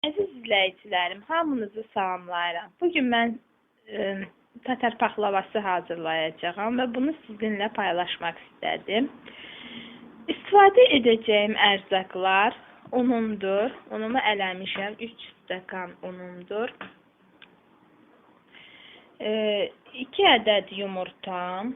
Əziz izləyicilərim, hamınızı salamlayıram. Bugün mən tatar paxlavası hazırlayacağam və bunu sizinlə paylaşmaq istədim. İstifadə edəcəyim ərzaqlar unumdur. Unumu eləmişəm, 3 stəkan unumdur. 2 ədəd yumurtam.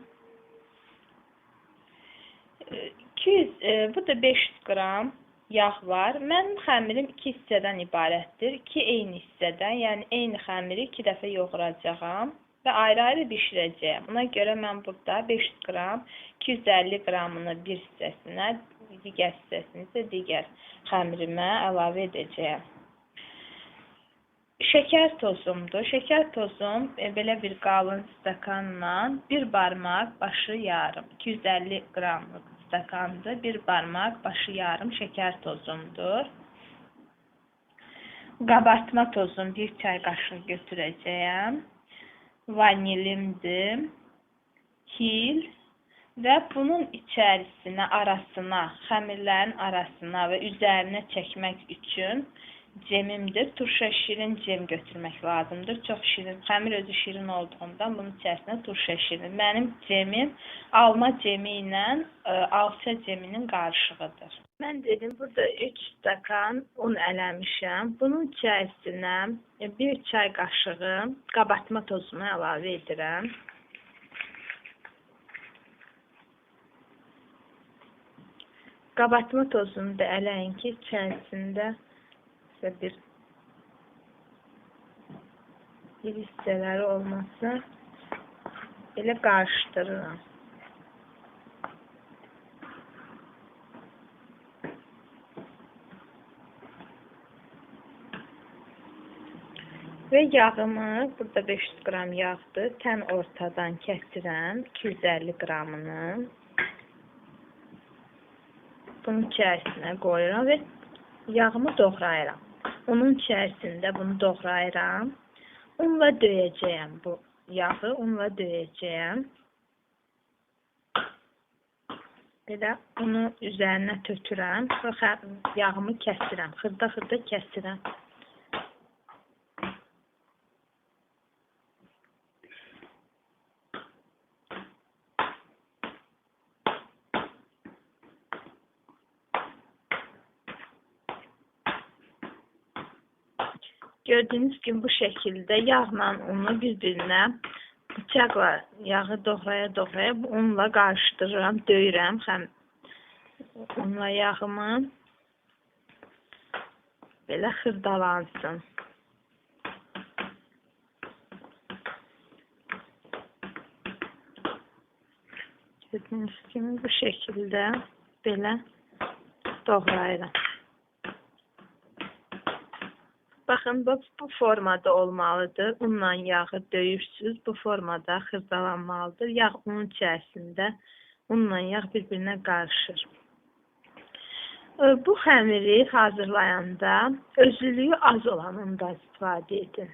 Bu da 500 qram yağ var. Mənim xəmirim 2 hissədən ibarətdir. 2 eyni hissədən, yəni eyni xəmiri 2 dəfə yoğuracağam və ayrı-ayrı bişirəcəyəm. Buna görə mən burada 500 qram, 250 qramını bir hissəsinə, digər hissəsini isə digər xəmirimə əlavə edəcəyəm. Şəkər tozumdur. Şəkər tozum belə bir qalın stəkanla bir barmaq başı yarım, 250 qramlıq stəkandır. Bir barmaq başı yarım şəkər tozumdur. Qabartma tozum 1 çay qaşığı götürəcəyəm. Vanilimdir. Hil və bunun içərisinə, arasına, xəmirlərin arasına və üzərinə çəkmək üçün cemimdir. Turşa şirin cem götürmək lazımdır. Çox şirin. Xəmir özü şirin olduğundan bunun içərisinə turşa şirin. Mənim cemim alma cemi ilə alça ceminin qarışığıdır. Mən dedim, burada 3 stəkan un eləmişəm. Bunun içərisinə 1 çay qaşığı qabartma tozumu əlavə edirəm. Qabartma tozunu da eləyin ki, içərisində bir hissələri olmasa belə qarışdırıram. Və yağımı, burada 500 qram yağdır, tən ortadan kəsirəm, 250 qramını. Bunun içərisinə qoyuram və yağımı doğrayıram. Onun içərisində bunu doğrayıram. Unla döyəcəyəm bu yağı, unla döyəcəyəm. Belə unu üzərinə tökürəm və yağımı kəsirəm, xırda-xırda kəsirəm. Gördüyünüz kimi bu şəkildə yağla unu bir-birinə bıçaqla yağı doğraya-doğraya bu unla qarışdırıram, döyürəm unla yağımı. Belə xırdalansın. Gördüyünüz kimi bu şəkildə belə doğrayıram. Baxın, bu formada olmalıdır. Unla yağı döyürsünüz. Bu formada xırdalanmalıdır. Yağ unun içərisində unla yağ bir-birinə qarışır. Bu xəmiri hazırlayanda özlülüyü az olan undan istifadə edin.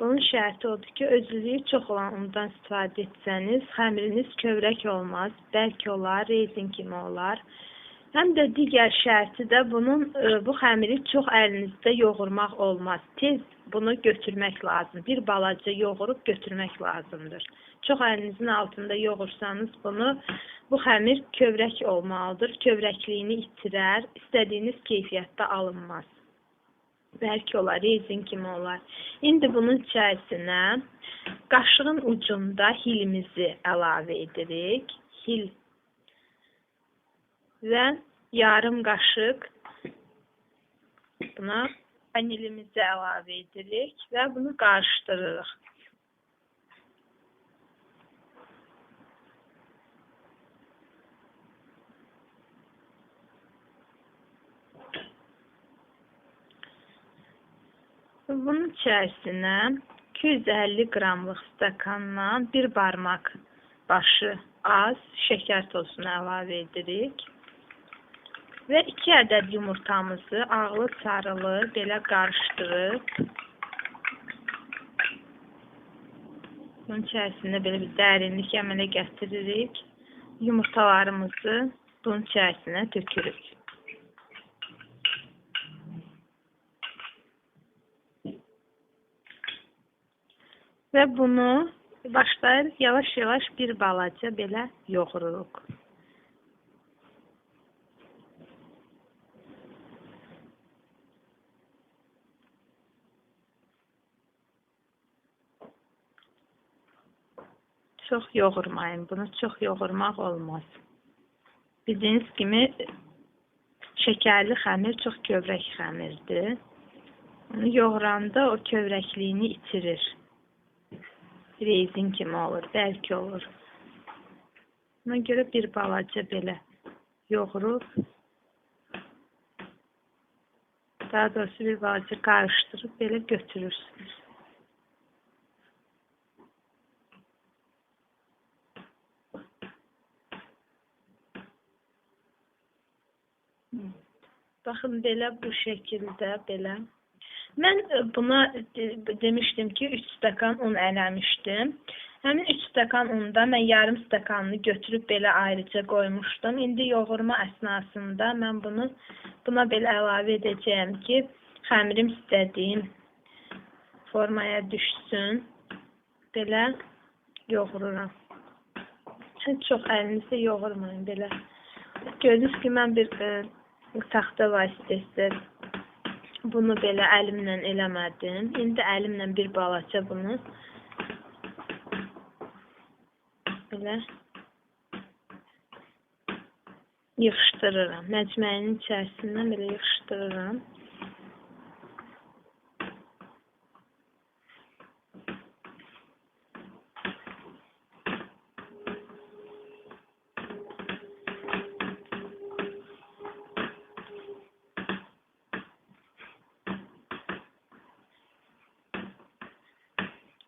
Bunun şərti odur ki, özlülüyü çox olan undan istifadə etsəniz, xəmiriniz kövrək olmaz, bəlkə olar, rezin kimi olar. Həm də digər şərti də bu xəmiri çox əlinizdə yoğurmaq olmaz. Tez bunu götürmək lazım. Bir balaca yoğurub götürmək lazımdır. Çox əlinizin altında yoğursanız bu xəmir kövrək olmalıdır. Kövrəkliyini itirər, istədiyiniz keyfiyyətdə alınmaz. Bəlkə olar, rezin kimi olar. İndi bunun içərisinə qaşığın ucunda hilimizi əlavə edirik. Hil və yarım qaşıq buna vanilimizi əlavə edirik və bunu qarışdırırıq. Bunun içərisinə 250 qramlıq stəkandan bir barmaq başı az şəkər tozunu əlavə edirik. Və 2 ədəd yumurtamızı ağlı-sarılı belə qarışdırıb bunun içərisində belə bir dərinlik əmələ gətiririk. Yumurtalarımızı bunun içərisinə tökürük. Və bunu başlayırıq yavaş-yavaş bir balaca belə yoğururuq. Çox yoğurmayın. Bunu çox yoğurmaq olmaz. Bildiyiniz kimi şəkərli xəmir çox kövrək xəmirdir. Onu yoğuranda o kövrəkliyini itirir. Rezin kimi olur, bərk olur. Buna görə bir balaca belə yoğurub, daha doğrusu bir balaca qarışdırıb belə götürürsünüz. Baxın, belə bu şəkildə, belə. Mən buna demişdim ki, 3 stəkan un eləmişdim. Həmin 3 stəkan unda mən yarım stəkanını götürüb belə ayrıca qoymuşdum. İndi yoğurma əsnasında mən buna belə əlavə edəcəyəm ki, xəmirim istədiyim formaya düşsün. Belə yoğururam. Çox əlinizdə yoğurmayın belə. Gördünüz ki, mən bir taxta vasitəsilə bunu belə əlimlə eləmədim. İndi əlimlə bir balaca bunu belə yığışdırıram. Məcməyinin içərisindən belə yığışdırıram.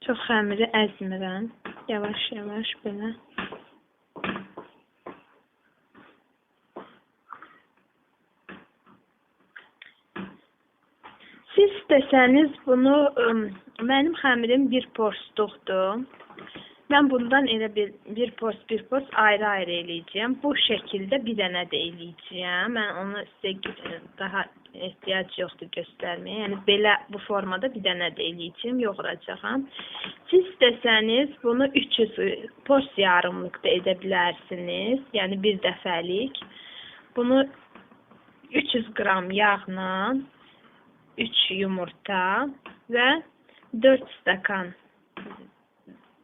Çox xəmiri əzmirəm. Yavaş-yavaş belə. Siz istəsəniz bunu, mənim xəmirim bir porsluqdur. Mən bundan elə bir pors ayrı-ayrı eləyəcəyəm. Bu şəkildə bir dənə də eləyəcəyəm. Mən onu sizə daha ehtiyac yoxdur göstərməyə. Yəni, belə bu formada bir dənə də eləyəcəyim, yoğuracağım. Siz istəsəniz bunu 300 pors yarımlıq da edə bilərsiniz. Yəni, bir dəfəlik. Bunu 300 qram yağla, 3 yumurta və 4 stəkan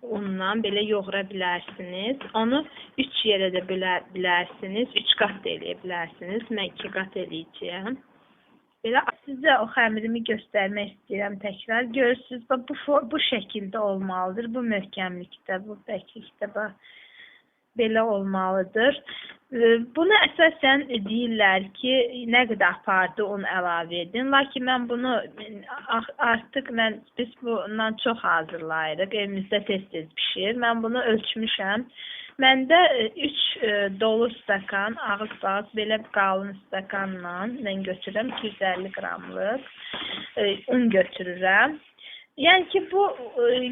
undan belə yoğura bilərsiniz. Onu 3 yerə də bölə bilərsiniz. 3 qat da eləyə bilərsiniz. Mən 2 qat eləyəcəyəm. Belə sizə o xəmirimi göstərmək istəyirəm təkrar. Görürsünüz, bu şəkildə olmalıdır. Bu möhkəmlikdə, bu bəklikdə belə olmalıdır. Buna əsasən deyirlər ki, nə qədər apardı un əlavə edin. Lakin mən bunu artıq biz bundan çox hazırlayırıq. Evimizdə tez-tez pişir. Mən bunu ölçmüşəm. Məndə 3 dolu stəkan, ağız-bağız belə qalın stəkanla mən götürürəm 250 qramlıq un götürürəm. Yəni ki, bu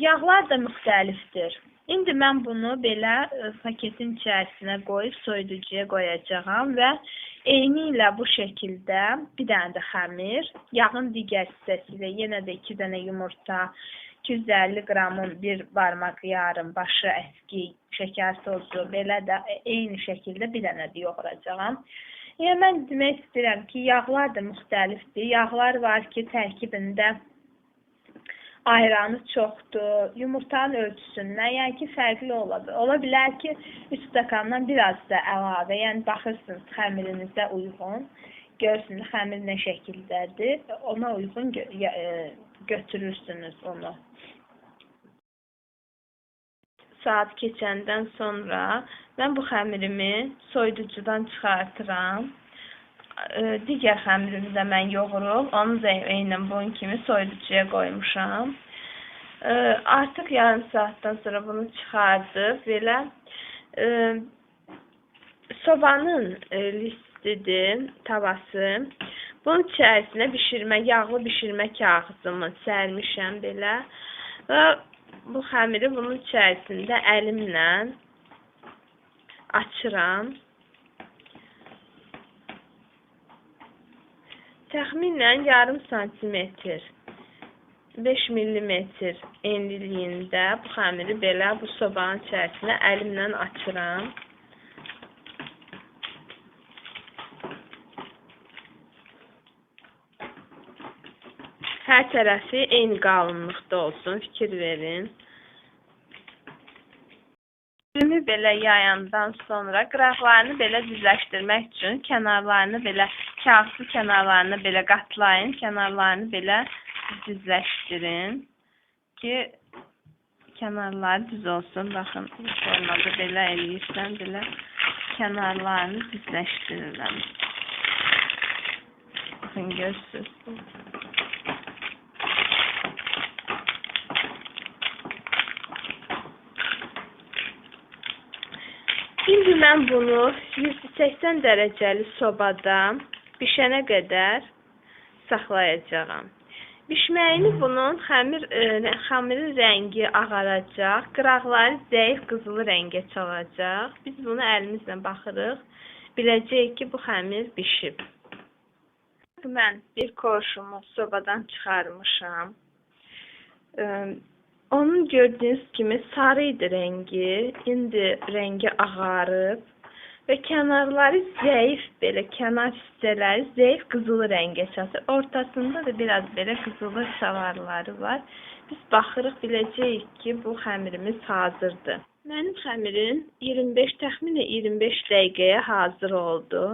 yağlar da müxtəlifdir. İndi mən bunu belə paketin içərisinə qoyub soyuducuya qoyacağam və eyni ilə bu şəkildə bir dənə də xəmir, yağın digər hissəsi ilə yenə də 2 dənə yumurta, 250 qramın bir barmaq yarım başı əski, şəkər tozu, belə də eyni şəkildə bir dənə də yoğuracağam. Yəni, mən demək istəyirəm ki, yağlar da müxtəlifdir. Yağlar var ki, tərkibində ayranı çoxdur, yumurtanın ölçüsündən, yəni ki, fərqli ola bilər ki, 3 stəkandan biraz da əlavə, yəni baxırsınız xəmirinizə uyğun, görürsünüz xəmir nə şəkildədir, ona uyğun götürürsünüz onu. Saat keçəndən sonra mən bu xəmirimi soyuducudan çıxartıram. Digər xəmirimi də mən yoğurub, onu da eynən bunun kimi soyuducuya qoymuşam. Artıq yarım saatdan sonra bunu çıxardıb, belə sobanın listidir, tavası. Bunun içərisinə yağlı bişirmə kağızımı sərmişəm belə və bu xəmiri bunun içərisində əlimlə açıram. Təxminən yarım santimetr 5 mm enliliyində bu xəmiri belə bu sobanın içərisinə əlimlə açıram. Hər tərəfi eyni qalınlıqda olsun, fikir verin. Ürünü belə yayandan sonra qıraqlarını belə düzləşdirmək üçün kənarlarını belə kağızlı kənarlarını belə qatlayın, kənarlarını belə düzləşdirin ki kənarları düz olsun. Baxın, bu formada belə eləyirsən, belə kənarlarını düzləşdirirəm. Baxın, görürsünüz. Şimdi mən bunu 180 dərəcəli sobada bişənə qədər saxlayacağam. Bişməyini bunun xəmirin rəngi ağaracaq, qıraqları zəif qızılı rəngə çalacaq. Biz bunu əlimizlə baxırıq, biləcəyik ki, bu xəmir bişib. Mən bir korşumu sobadan çıxarmışam. Onun gördüyünüz kimi sarı idi rəngi, indi rəngi ağarıb və kənarları zəif, belə kənar hissələri zəif qızılı rəngə çatır. Ortasında da biraz belə qızılı şavarları var. Biz baxırıq, biləcəyik ki, bu xəmirimiz hazırdır. Mənim xəmirim təxminən 25 dəqiqəyə hazır oldu.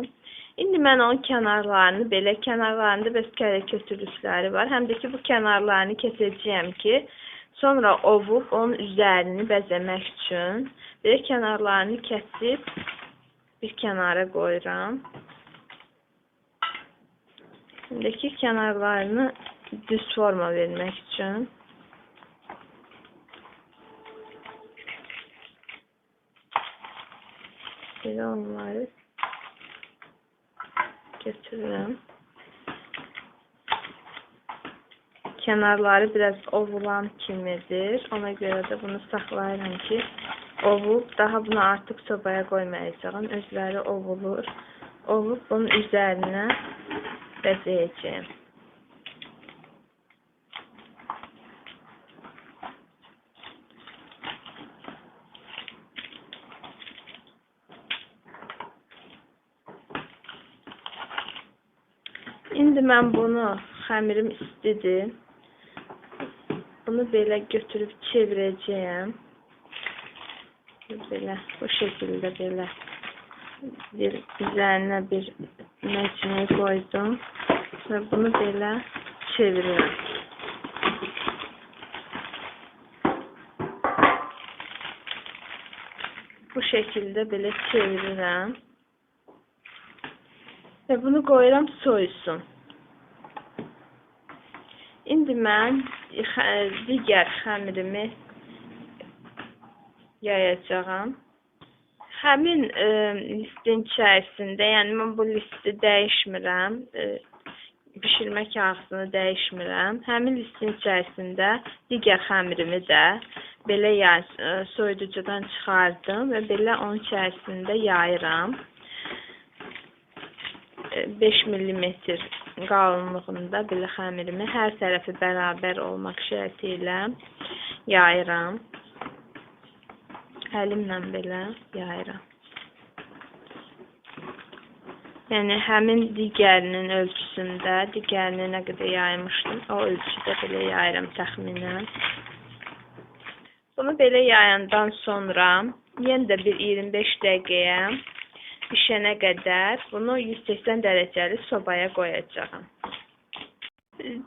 İndi mən onun kənarlarını belə, kənarlarında bəs kötürlükləri var. Həm də ki, bu kənarlarını kesəcəyəm ki, sonra ovub onun üzərini bəzəmək üçün belə kənarlarını kəsib bir kənara qoyuram. Şimdiki kənarlarını düz forma vermək üçün belə onları götürürəm. Kənarları biraz ovulan kimidir. Ona görə də bunu saxlayıram ki, ovub, daha bunu artıq sobaya qoymayacağım. Özləri ovulur. Ovub bunun üzərinə bəzəyəcəyim. İndi mən bunu, xəmirim istidir. Bunu belə götürüb çevirəcəyəm. Belə, bu şəkildə belə üzərinə bir məcmə qoydum və bunu belə çevirirəm. Bu şəkildə belə çevirirəm və bunu qoyuram soyusun. İndi mən digər xəmirimi yayacağam. Həmin listin içərisində, yəni mən bu listi dəyişmirəm, bişirmə kağızını dəyişmirəm. Həmin listin içərisində digər xəmirimi də belə soyuducudan çıxardım və belə onun içərisində yayıram. 5 mm qalınlığında belə xəmirimi hər tərəfi bərabər olmaq şərti ilə yayıram. Əlimlə belə yayıram. Yəni həmin digərinin ölçüsündə, digərini nə qədər yaymışdım, o ölçüdə belə yayıram təxminən. Bunu belə yayandan sonra yenə də bir 25 dəqiqəyə pişənə qədər bunu 180 dərəcəli sobaya qoyacağım.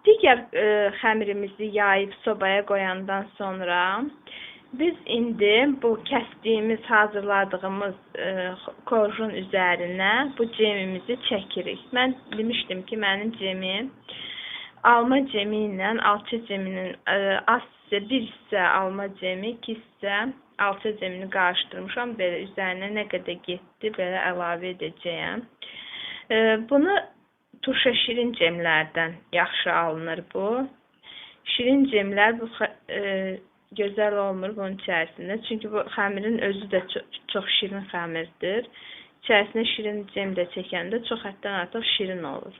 Digər xəmirimizi yayıb sobaya qoyandan sonra biz indi bu kəsdiyimiz, hazırladığımız korjun üzərinə bu cemimizi çəkirik. Mən demişdim ki, mənim cemim alma cemi ilə alça ceminin az hissə, bir hissə alma cemi, 2 hissə alça cemini qarışdırmışam. Belə üzərinə nə qədər getdi, belə əlavə edəcəyəm. Bunu turşa şirin cemlərdən yaxşı alınır bu. Şirin cemlər bu gözəl olmur bunun içərisində. Çünki bu xəmirin özü də çox şirin xəmirdir. İçərisinə şirin cem də çəkəndə çox həddən artıq şirin olur.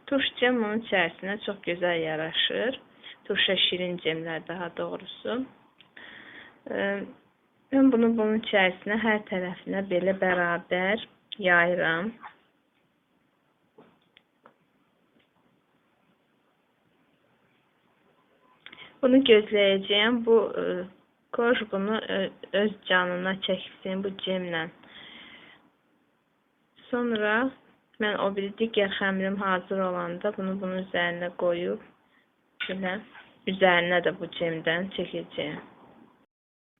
Turş cem bunun içərisinə çox gözəl yaraşır. Turşa şirin cemlər daha doğrusu. Mən bunu bunun içərisinə hər tərəfinə belə bərabər yayıram. Bunu gözləyəcəyəm. Bu korj bunu öz canına çəksin bu cemlə. Sonra mən o biri digər xəmirim hazır olanda bunu bunun üzərinə qoyub belə üzərinə də bu cemdən çəkəcəyəm.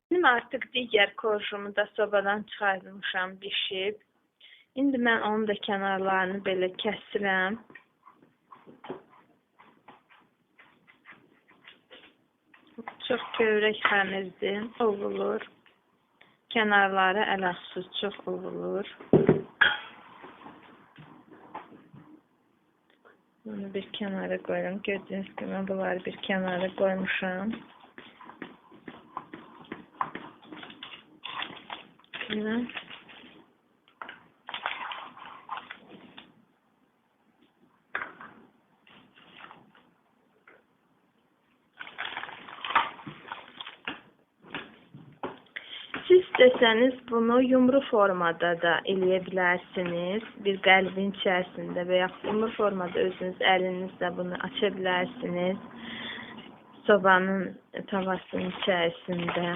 Şimdi artıq digər korjumu da sobadan çıxartmışam, bişib. İndi mən onun da kənarlarını belə kəsirəm. Çox kövrək xəmirdir, ovulur. Kənarları ələxsus çox ovulur. Bunu bir kənara qoyuram. Gördüyünüz kimi bunları bir kənara qoymuşam. Şimdi siz istəsəniz bunu yumru formada da eləyə bilərsiniz. Bir qəlbin içərisində və yaxud yumru formada özünüz əlinizlə bunu aça bilərsiniz. Sobanın tavasının içərisində.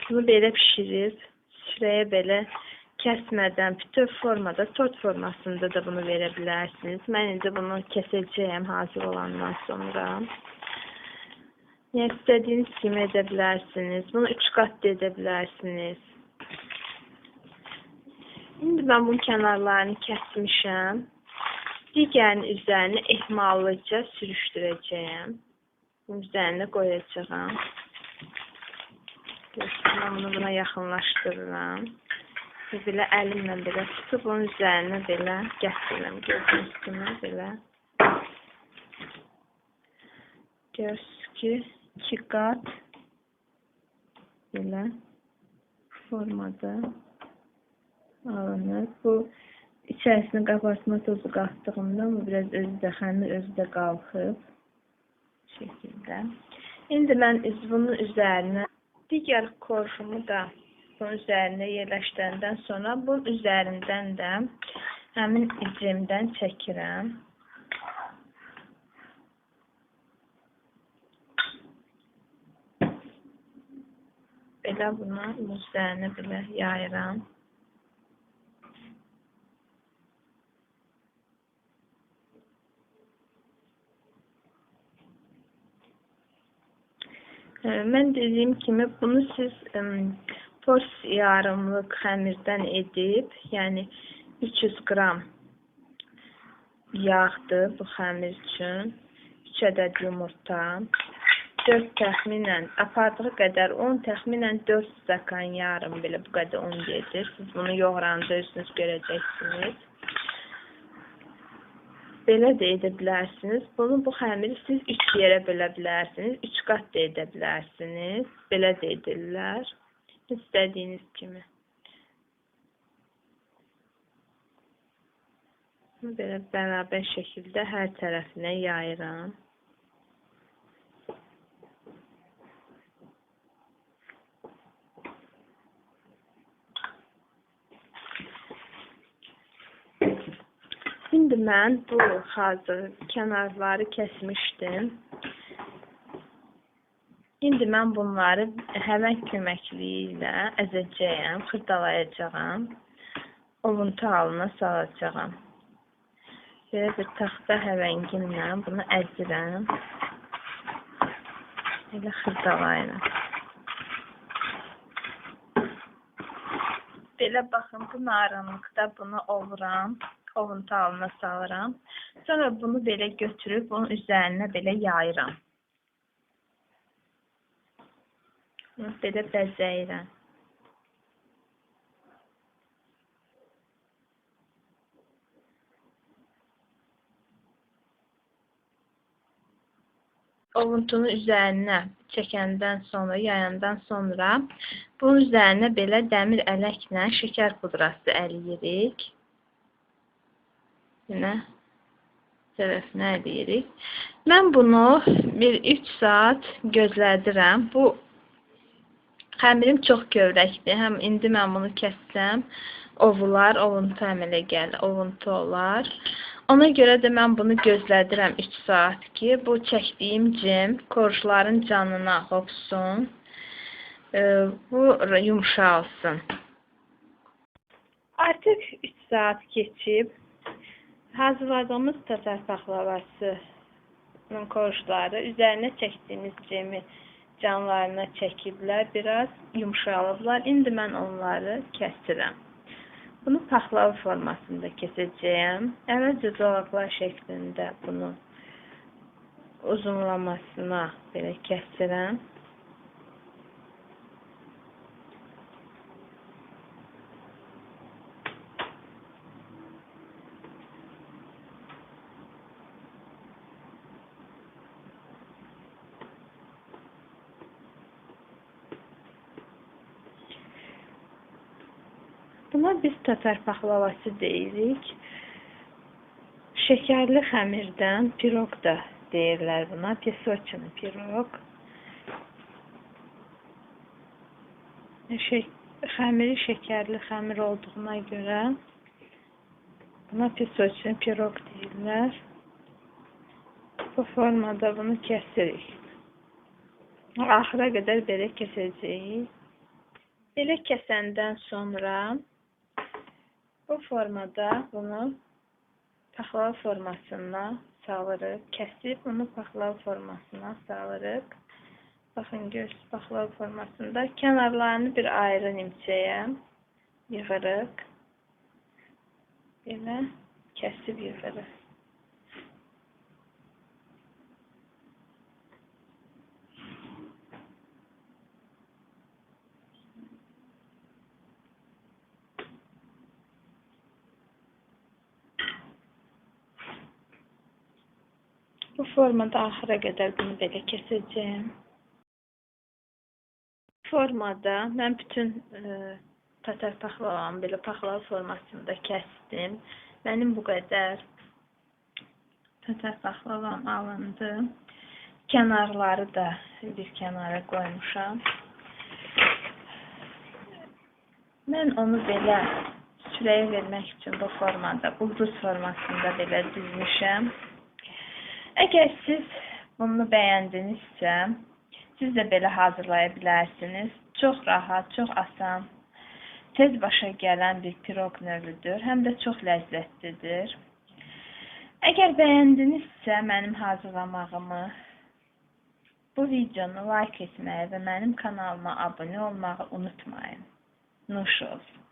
Bunu belə pişirib, süfrəyə belə kəsmədən bütöv formada, tort formasında da bunu verə bilərsiniz. Mən indi bunu kəsəcəyəm hazır olandan sonra. Yəni, istədiyiniz kimi edə bilərsiniz. Bunu 3 qat edə bilərsiniz. İndi mən bunun kənarlarını kəsmişəm. Digərinin üzərinə ehmallıca sürüşdürəcəyəm. Bunun üzərinə qoyacağım. Mən bunu buna yaxınlaşdırıram. Belə əlimlə belə tutub onun üzərinə belə gətirirəm. Gördüyünüz kimi belə. Görsünüz ki, 2 qat belə formada alınır. Bu içərisine qabartma tozu qatdığımda bu biraz xəmir özü də qalxıb bu şəkildə. İndi mən bunun üzərinə digər korjumu da bunun üzərinə yerləşdirəndən sonra bunun üzərindən də həmin cemdən çəkirəm. Belə bunu üzərinə belə yayıram. Mən dediyim kimi bunu siz pors yarımlıq xəmirdən edib, yəni 300 qram yağdır bu xəmir üçün, 3 ədəd yumurta, 4 təxminən, apardığı qədər 10 təxminən 4 stəkan yarım belə bu qədər un gedir. Siz bunu yoğuranda özünüz görəcəksiniz. Belə də edə bilərsiniz. Bu xəmiri siz 3 yerə bölə bilərsiniz. 3 qat da edə bilərsiniz. Belə də edirlər. İstədiyiniz kimi. Belə bərabər şəkildə hər tərəfinə yayıram. Şimdi mən bu hazır kənarları kəsmişdim. İndi mən bunları həvən köməkliyi ilə əzəcəyəm, xırdalayacağam. Ovuntu halına salacağam. Belə bir taxta həvəngimlə bunu əzirəm. Belə xırdalayıram. Belə baxın, bu narinlikdə bunu ovuram. Ovuntu halına salıram. Sonra bunu belə götürüb bunun üzərinə belə yayıram. Belə bəzəyirəm. Ovuntunun üzərinə çəkəndən sonra, yayandan sonra bunun üzərinə belə dəmir ələklə şəkər pudrası əliyirik. Yine tərəfinə eləyirik. Mən bunu bir 3 saat gözlədirəm. Bu xəmirim çox kövrəkdir. Həm indi mən bunu kəssəm, ovular, ovuntu əmələ gəlir, ovuntu olar. Ona görə də mən bunu gözlədirəm 3 saat ki, bu çəkdiyim cim korşların canına hopsun, bu yumşalsın. Artıq 3 saat keçib. Hazırladığımız tatar paxlavasının korşları üzərinə çəkdiyimiz cimi canlarına çəkiblər, biraz yumşalıblar. İndi mən onları kəsirəm. Bunu paxlava formasında kesəcəyəm. Əvvəlcə zolaqlar şəklində bunu uzunlamasına belə kəsirəm. Buna biz tatar paxlavası deyirik. Şəkərli xəmirdən pirog da deyirlər buna. Pesoçini pirog. Xəmiri şəkərli xəmir olduğuna görə buna pesoçini pirog deyirlər. Bu formada bunu kəsirik. Axıra qədər belə kəsəcəyik. Belə kəsəndən sonra bu formada bunu paxlava formasına salırıq. Kəsib bunu paxlava formasına salırıq. Baxın, görürsünüz, paxlava formasında kənarlarını bir ayrı nimçəyə yığırıq. Belə kəsib yığırıq. Bu formada axıra qədər bunu belə kəsəcəyim. Formada mən bütün tatar paxlavamı belə paxlava formasında kəsdim. Mənim bu qədər tatar paxlavam alındı. Kənarları da bir kənara qoymuşam. Mən onu belə sürəyə vermək üçün bu formada, ulduz formasında belə düzmüşəm. Əgər siz bunu bəyəndinizsə, siz də belə hazırlaya bilərsiniz. Çox rahat, çox asan, tez başa gələn bir pirog növüdür. Həm də çox ləzzətlidir. Əgər bəyəndinizsə mənim hazırlamağımı, bu videonu like etməyi və mənim kanalıma abunə olmağı unutmayın. Nuş olsun.